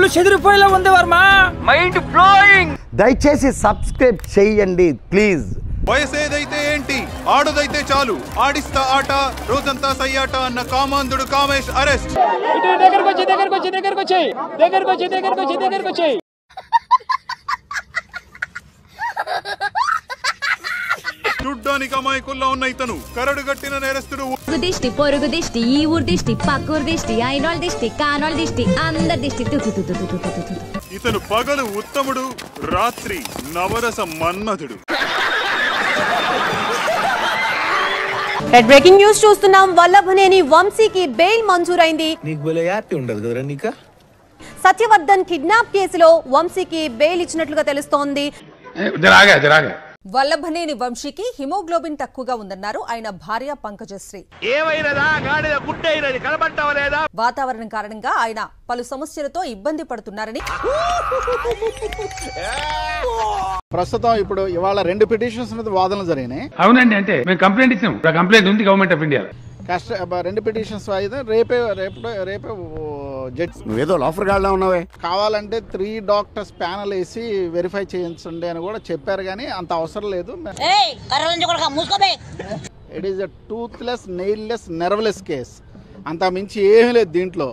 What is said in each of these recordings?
ఒళ్ళు చెదిరిపోయేలా ఉంది Varma, mind blowing. దయచేసి సబ్స్క్రైబ్ చేయండి ప్లీజ్. వయసు ఏదైతే ఏంటి, ఆడుదైతే చాలు, ఆడిస్తా ఆట రోజంతా సయ్యాట అన్న కామాంధుడు కామేష్ అరెస్ట్. దగ్గరకొచ్చి చూడ్డానికి అమాయకుల్లా ఉన్న ఇతను కరడు గట్టిన నేరస్తుడు. దిష్టి, పొరుగు దిష్టి, ఈ ఊరు దిష్టి, పక్కూరు దిష్టి, అయినోళ్ళ దిష్టి, కానోళ్ళ దిష్టి, అందరి దిష్టి. ఇతను పగలు ఉత్తముడు, రాత్రి నవరస మన్మధుడు. బ్రేకింగ్ న్యూస్ చూస్తున్నాం. వల్లభనేని వంశీకి బెయిల్ మంజూరైంది. సత్యవర్ధన్ కిడ్నాప్ కేసులో వంశీకి బెయిల్ ఇచ్చినట్లుగా తెలుస్తోంది. వల్లభనేని వంశీకి హిమోగ్లోబిన్ తక్కువగా ఉందన్నారు ఆయన భార్య పంకజశ్రీ. వాతావరణం కారణంగా ఆయన పలు సమస్యలతో ఇబ్బంది పడుతున్నారని. ప్రస్తుతం ఇప్పుడు ఇవాళ 2 పిటిషన్స్ మీద వాదనలు జరిగినాయి. అవునండి, అంటే మేము కంప్లైంట్ ఇచ్చాం. కంప్లైంట్ ఉంది గవర్నమెంట్ ఆఫ్ ఇండియా. 2 పిటిషన్స్ వాయిదా రేపే జడ్జి. నువ్వేదో లోఫర్ గాళ్ళ ఉన్నావే. కావాలంటే 3 డాక్టర్స్ ప్యానల్ వేసి వెరిఫై చేయించండి అని కూడా చెప్పారు, కానీ అంత అవసరం లేదు. It is a toothless, nailless, nerveless case. అంత మించి ఏమీ లేదు దీంట్లో.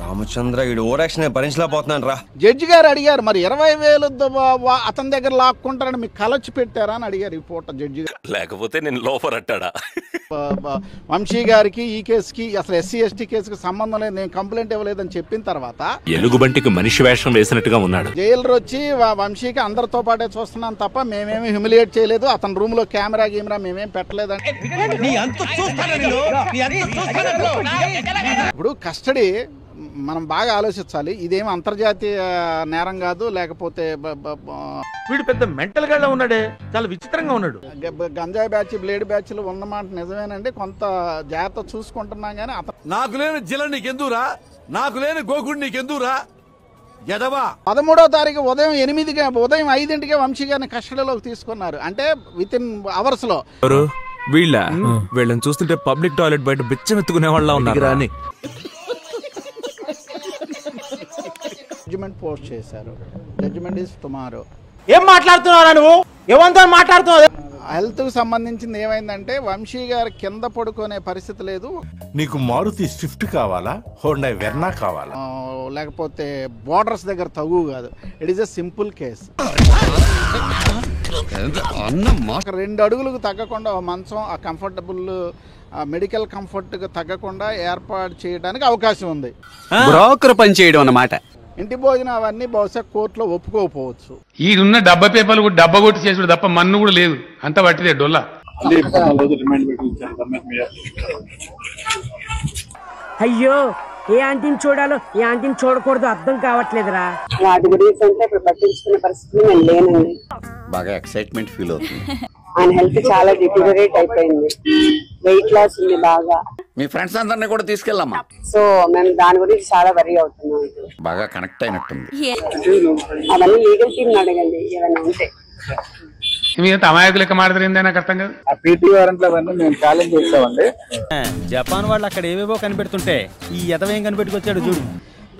రామచంద్ర ఓవరాక్షన్ భరించలేకపోతున్నాను రా. జడ్జి గారు అడిగారు, మరి 20,000 అతని దగ్గర లాక్కుంటారని మీకు కలొచ్చి పెట్టారా అని అడిగారు ఈ పూట జడ్జి గారు. లేకపోతే నేను లోఫర్ అంటాడా? వంశీ గారికి ఈ కేసుకి అసలు SC ST కేసుకి సంబంధం లేదు, నేను కంప్లైంట్ ఇవ్వలేదని చెప్పిన తర్వాత ఎలుగుబంటికి మనిషి వేషం వేసినట్టుగా ఉన్నాడు. జైలర్ వచ్చి వంశీకి అందరితో పాటే చూస్తున్నాను తప్ప మేమేమి హ్యూమిలియేట్ చేయలేదు, అతని రూమ్ లో కెమెరా మేమేం పెట్టలేదని. ఇప్పుడు కస్టడీ మనం బాగా ఆలోచించాలి. ఇదేమి అంతర్జాతీయ నేరం కాదు, లేకపోతే వీడు పెద్ద మెంటల్ గా ఉన్నాడే, చాలా విచిత్రంగా ఉన్నాడు. గంజాయి బ్యాచ్, బ్లేడ్ బ్యాచ్లు ఉన్నమాట నిజమేనండి, కొంత జాగ్రత్త చూసుకుంటున్నాం. కానీ నాకు లేని జిల నీకెందురా, నాకు లేని గోగుడు నీకెందురా ఎదవా. 13వ తారీఖు ఉదయం 5ంటికే వంశీ గారిని కస్టడీలోకి తీసుకున్నారు. అంటే విత్ ఇన్ అవర్స్ లో. వీళ్ళని చూస్తుంటే పబ్లిక్ టాయిలెట్ బయట బిచ్చమెత్తుకునే వాళ్ళ ఉన్నారు. జడ్జిమెంట్ పోస్ట్ చేశారు. Judgement is tomorrow. ఏం మాట్లాడుతున్నారా నువ్వు? ఏమంతా మాట్లాడుతున్నావు? హెల్త్ కు సంబంధించింది ఏమైందంటే వంశీ గారు కింద పడుకునే పరిస్థితి లేదు. నీకు మారుతి స్విఫ్ట్ కావాలా, హోండా వెర్నా కావాలా, లేకపోతే బోర్డర్స్ దగ్గర తగు కాదు. It is a simple case. 2 అడుగులకు తగ్గకుండా మంచం, ఆ కంఫర్టబుల్ మెడికల్ కంఫర్ట్ కు తగ్గకుండా ఏర్పాటు చేయడానికి అవకాశం ఉంది. బ్రోకర్ పని చేయడం అన్నమాట. ఇంటి భోజనం అవన్నీ బహుశా కోర్టులో ఒప్పుకోకపోవచ్చు. ఈడున్న డబ్బా పేపర్లు కూడా డబ్బా కొట్టి చేసుడు తప్ప మన్ను కూడా లేదు, అంత పట్టిదే డొల్లా. అయ్యో, ఏ ఆంటీని చూడాలో ఏ ఆంటీని చూడకూడదు అర్థం కావట్లేదురా. వాటి గురించి అంటే ఇప్పుడు పట్టించుకునే పరిస్థితి నేను లేనండి. బాగా ఎక్సైట్మెంట్ ఫీల్ అవుతుంది. ఆయన హెల్త్ చాలా డిటీరియరేట్ అయిపోయింది, వెయిట్ లాస్ ఉంది బాగా. మీ ఫ్రెండ్స్ అందరినీ కూడా తీసుకెళ్ళమ్మా. సో మేము దాని గురించి చాలా వరీ అవుతున్నాం. బాగా కనెక్ట్ అయినట్టుంది. అవన్నీ లీగల్ టీమ్ అడగండి ఏమైనా ఉంటే. అమాయకు లెక్క మాట్లాడిందే నాకు అర్థం కాదు. PT వారెంట్లు అవన్నీ మేము ఛాలెంజ్ చేస్తామండి. జపాన్ వాళ్ళు అక్కడ ఏవేవో కనిపెడుతుంటే ఈ ఎదవేం కనిపెట్టుకొచ్చాడు చూడు.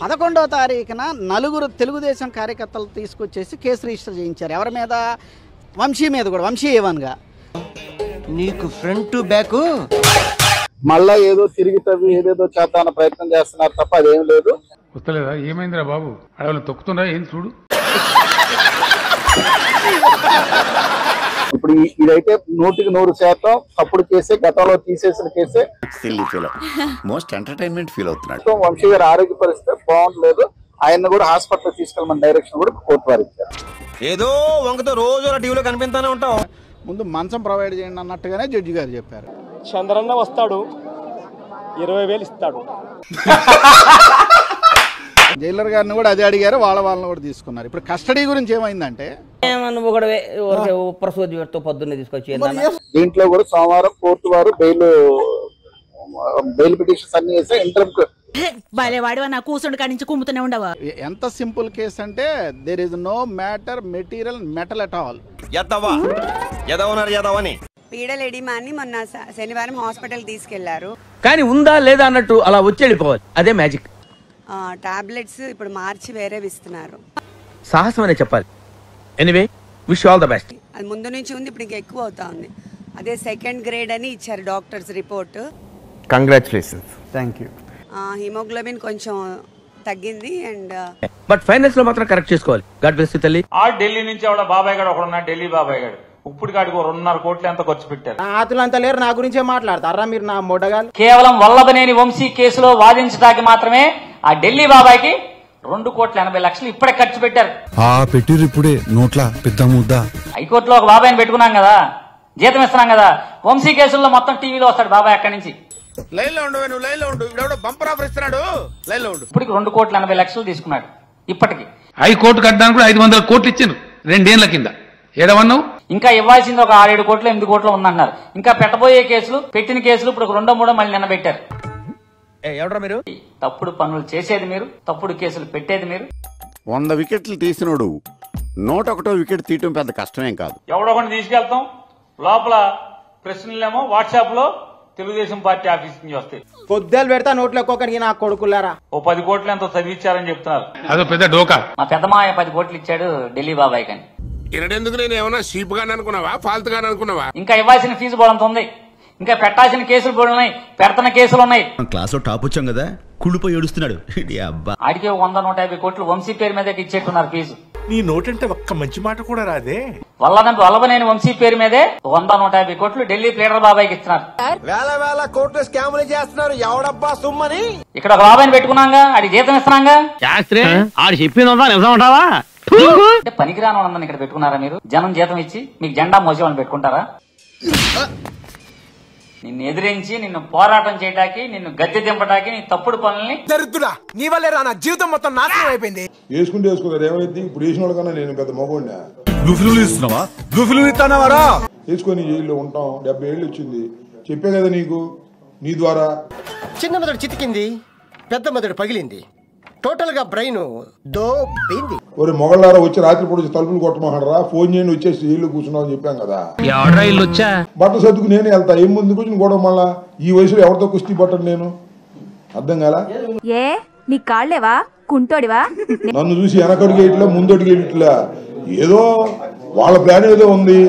11వ తారీఖున 4 తెలుగుదేశం కార్యకర్తలు తీసుకొచ్చేసి కేసు రిజిస్టర్ చేయించారు. ఎవరి మీద? వంశీ మీద కూడా. వంశీ ఏవన్గా నీకు ఫ్రంట్ టు బ్యాక్ మళ్ళా ఏదో తిరిగి తవ్వి ఏదేదో చేద్దామన్న ప్రయత్నం చేస్తున్నారు తప్ప అదేం లేదు. వస్తలేదా? ఏమైందిరా బాబు, అడవులు తొక్కుతుందా ఏం చూడు. ఇప్పుడు ఇదైతే 100% తప్పుడు కేసే, గతంలో తీసేసిన కేసే. మోస్ట్ ఎంటర్టైన్మెంట్ ఫీల్ అవుతున్నాడు. వంశీ గారి ఆరోగ్య పరిస్థితి బాగుండలేదు, ఆయన కూడా హాస్పిటల్ తీసుకెళ్ళమని డైరెక్షన్ కూడా కోర్టు వారు ఇచ్చారు. ఏదో వంకతో రోజు టీవీలో కనిపిస్తానే ఉంటాం. ముందు మంచం ప్రొవైడ్ చేయండి అన్నట్టుగానే జడ్జి గారు చెప్పారు. చంద్రన్న వస్తాడు, 20,000 ఇస్తాడు. జైలర్ గారిని కూడా అదే అడిగారు, వాళ్ళని కూడా తీసుకున్నారు. ఇప్పుడు కస్టడీ గురించి ఏమైందంటే పొద్దున్నే తీసుకొచ్చి దీంట్లో కూడా సోమవారం కోర్టు వారు బెయిల్ పిటిషన్స్ అన్ని వేస్తే ఇంటర్మ్ కూర్చుండి కాడి నుంచి కుమ్ముతూనే ఉండవా. ఎంత సింపుల్ కేసు అంటే there is no matter material metal at all. పీడలేడిమాన్ని మొన్న శనివారం హాస్పిటల్ తీసుకెళ్లారు, కానీ ఉందా లేదా అన్నట్టు అలా వచ్చి వెళ్ళిపోవాలి. అదే మ్యాజిక్. టాబ్లెట్స్ ఇప్పుడు మార్చి వేరేవి ఇస్తున్నారు. సాహసం అనే చెప్పాలి. Anyway wish all the best. అది ముందు నుంచి ఉంది, ఇప్పుడు ఇంకా ఎక్కువ అవుతా ఉంది. అదే 2nd గ్రేడ్ అని ఇచ్చారు doctors report. Congratulations. Thank you. Haemoglobin కొంచెం తగ్గింది అండ్ బట్ ఫైనల్స్ లో మాత్రం కరెక్ట్ చేసుకోవాలి. గాడ్ బ్లెస్ యు తల్లి. ఢిల్లీ నుంచి ఆవిడ బాబాయ్ గారు ఒకడు ఉన్నాడు, ఢిల్లీ బాబాయ్ గారు. ఇప్పుడు కాడికి 2.5 కోట్లు ఎంత ఖర్చు పెట్టారు. ఆతులంతా లేరు, నా గురించే మాట్లాడతారా మీరు? నా మొడగాలు కేవలం వల్లభనేని వంశీ కేసులో వాదించడానికి మాత్రమే ఆ ఢిల్లీ బాబాయ్కి 2,80,00,000 ఇప్పుడే ఖర్చు పెట్టారు. పెట్టిరు ఇప్పుడే నోట్ల పెద్ద ముద్ద. హైకోర్టులో ఒక బాబాయ్ని పెట్టుకున్నాం కదా, జీతం ఇస్తున్నాం కదా. వంశీ కేసుల్లో మొత్తం టీవీలో వస్తాడు బాబాయ్ అక్కడి నుంచి. లైన్ లో ఉండు, నువ్వు లైన్ లో ఉండు. ఇప్పుడు బంపర్ ఆఫర్ ఇస్తున్నాడు, లైన్ లో ఉండు. ఇప్పటికి 2,80,00,000 తీసుకున్నాడు. ఇప్పటికి హైకోర్టు కట్టడానికి కూడా 500 కోట్లు ఇచ్చిండ్రు 2 ఏళ్ల కింద. ఏడవన్నావు? ఇంకా ఇవ్వాల్సింది ఒక 6-7 కోట్లు 8 కోట్లు ఉందన్నారు. ఇంకా పెట్టబోయే కేసులు, పెట్టిన కేసులు ఇప్పుడు 2-3 మళ్ళీ నిన్న పెట్టారు. ఎవడ్రా మీరు? తప్పుడు పనులు చేసేది మీరు, తప్పుడు కేసులు పెట్టేది మీరు. 100 వికెట్లు తీసినోడు 101వ వికెట్ తీయటం పెద్ద కష్టమేం కాదు. ఎవడొకటి తీసుకెళ్తాం, లోపల ప్రశ్నలేమో వాట్సాప్ లో తెలుగుదేశం పార్టీ ఆఫీస్ నుంచి వస్తాయి. పొద్దులు పెడతా నోట్లో ఒక్కొక్కరికి నా కొడుకులారా. ఓ 10 కోట్లు ఎంతో చదివించారని చెప్తున్నారు. అదో పెద్ద డోకా. మా పెద్దమాయ 10 కోట్లు ఇచ్చాడు ఢిల్లీ బాబాయ్ కానీ. ఇరడెందుకు నేను ఏమన్నా షీప్ గాని అనుకున్నావా, ఫాల్తు గాని అనుకున్నావా? ఇంకా ఇవ్వాల్సిన ఫీజు బోడంత ఉంది, ఇంకా పెట్టాల్సిన కేసులు బోడున్నాయి, పెడుతున్న కేసులు ఉన్నాయి. క్లాస్ లో టాప్ వచ్చాం కదా, కుళ్ళిపోయి ఏడుస్తున్నాడు. ఆడికి 100-150 కోట్లు వంశీ పేరు మీద ఇచ్చేట్టున్నారు ఫీజు. నీ నోటంటే ఒక్క మంచి మాట కూడా రాదే. వల్లభనేని వంశీ పేరు మీదే 100-150 కోట్లు ఢిల్లీ ప్లేడర్ బాబాయ్కి ఇస్తున్నారు. వేల కోట్లు స్కాములు చేస్తున్నారు. ఎవడబ్బా సుమ్మని ఇక్కడ ఒక బాబాయ్ని పెట్టుకున్నాగా, ఆడి జీతం ఇస్తున్నాగా. శాస్త్రి ఆడు చెప్పిందా నిజం ఉంటావా? అంటే పనికిరాని వాళ్ళందరినీ ఇక్కడ పెట్టుకున్నారా మీరు? జనం జీతం ఇచ్చి మీకు జెండా మోసేవాళ్ళని పెట్టుకుంటారా? నిన్ను ఎదిరించి, నిన్ను పోరాటం చేయడానికి, నిన్ను గద్దె దింపడానికి, నీ తప్పుడు పనుల్ని జరుగుతున్నా నీ వల్లే రా నా జీవితం మొత్తం నాశనం అయిపోయింది. వేసుకుంటే వేసుకోలేదు, ఏమైంది? ఇప్పుడు వేసిన వాళ్ళ కన్నా నేను పెద్ద మగోడినా. గుఫిలు ఇస్తున్నావా? గుఫిలు ఇస్తానవారా? వేసుకొని జైల్లో ఉంటాం. 70 ఏళ్ళు వచ్చింది. చెప్పే కదా నీకు, నీ ద్వారా. చిన్న మెదడు చితికింది, పెద్ద మెదడు పగిలింది, టోటల్ గా బ్రెయిన్ దోబింది. ఒరే మొగళ్ళారా, వచ్చి రాత్రిపూట వచ్చి తలుపులు కొట్టమాడరా, ఫోన్ చేయండి వచ్చేసి ఇల్లు కూర్చున్నావు అని చెప్పాం కదా. బట్టలు సర్దుకు నేనే వెళ్తా. ఏం ముందుకు వచ్చి గొడవ మళ్ళా ఈ వయసులో ఎవరితో కుస్తీ పట్టను నేను? అర్థం కాలా? ఏ నీ కాళ్ళేవా కుంటోడివా? నన్ను చూసి వెనకడికి ఇట్లా ముందడికి ఇట్లా ఏదో వాళ్ళ ప్లాన్ ఏదో ఉంది.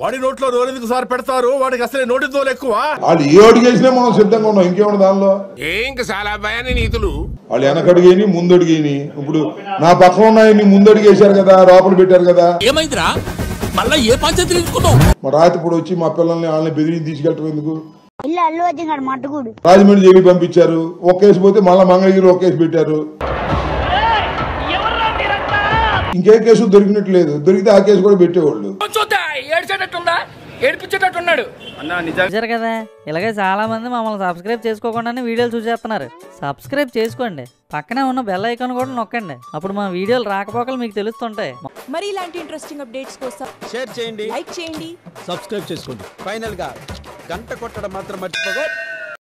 వాడి నోట్లో రోలెందుకు సార్ పెడతారు? వాడికి అసలే నోటి తోలు ఎక్కువ. వాళ్ళు ఏ అడుగు వేసినా మనం సిద్ధంగా ఉన్నాం. ఇంకేమన్నా దానిలో ఇంకా చాలా భయాన్ని నీతులు. వాళ్ళు వెనకడిగేని ముందడిగేని. ఇప్పుడు నా పక్కన ఉన్నాయని ముందడిగేశారు కదా, లోపల పెట్టారు కదా. ఏమైందిరా మళ్ళా ఏ పంచాయతీ తీసుకున్నావు? మా రాత్రిపూట వచ్చి మా పిల్లల్ని వాళ్ళని బెదిరించి తీసుకెళ్ళటం ఎందుకు? రాజమండ్రి జైలు పంపించారు. ఒక కేసు పోతే మళ్ళా మంగళగిరి ఒక కేసు పెట్టారు. ఇంకే కేసు దొరికినట్లేదు. దొరికితే ఆ కేసు కూడా పెట్టేవాళ్ళు. ఏడిపించేటట్టున్నాడు నిజారు కదా. ఇలాగే చాలా మంది మమ్మల్ని సబ్స్క్రైబ్ చేసుకోకుండానే వీడియోలు చూసేస్తున్నారు. సబ్స్క్రైబ్ చేసుకోండి, పక్కనే ఉన్న బెల్ ఐకాన్ కూడా నొక్కండి. అప్పుడు మా వీడియోలు రాకపోకలు మీకు తెలుస్తుంటాయి. మరి ఇలాంటి ఇంట్రెస్టింగ్ అప్డేట్స్ కోసం షేర్ చేయండి, లైక్ చేయండి, సబ్స్క్రైబ్ చేసుకోండి. ఫైనల్ గా గంట కొట్టడం మాత్రం మర్చిపోగా.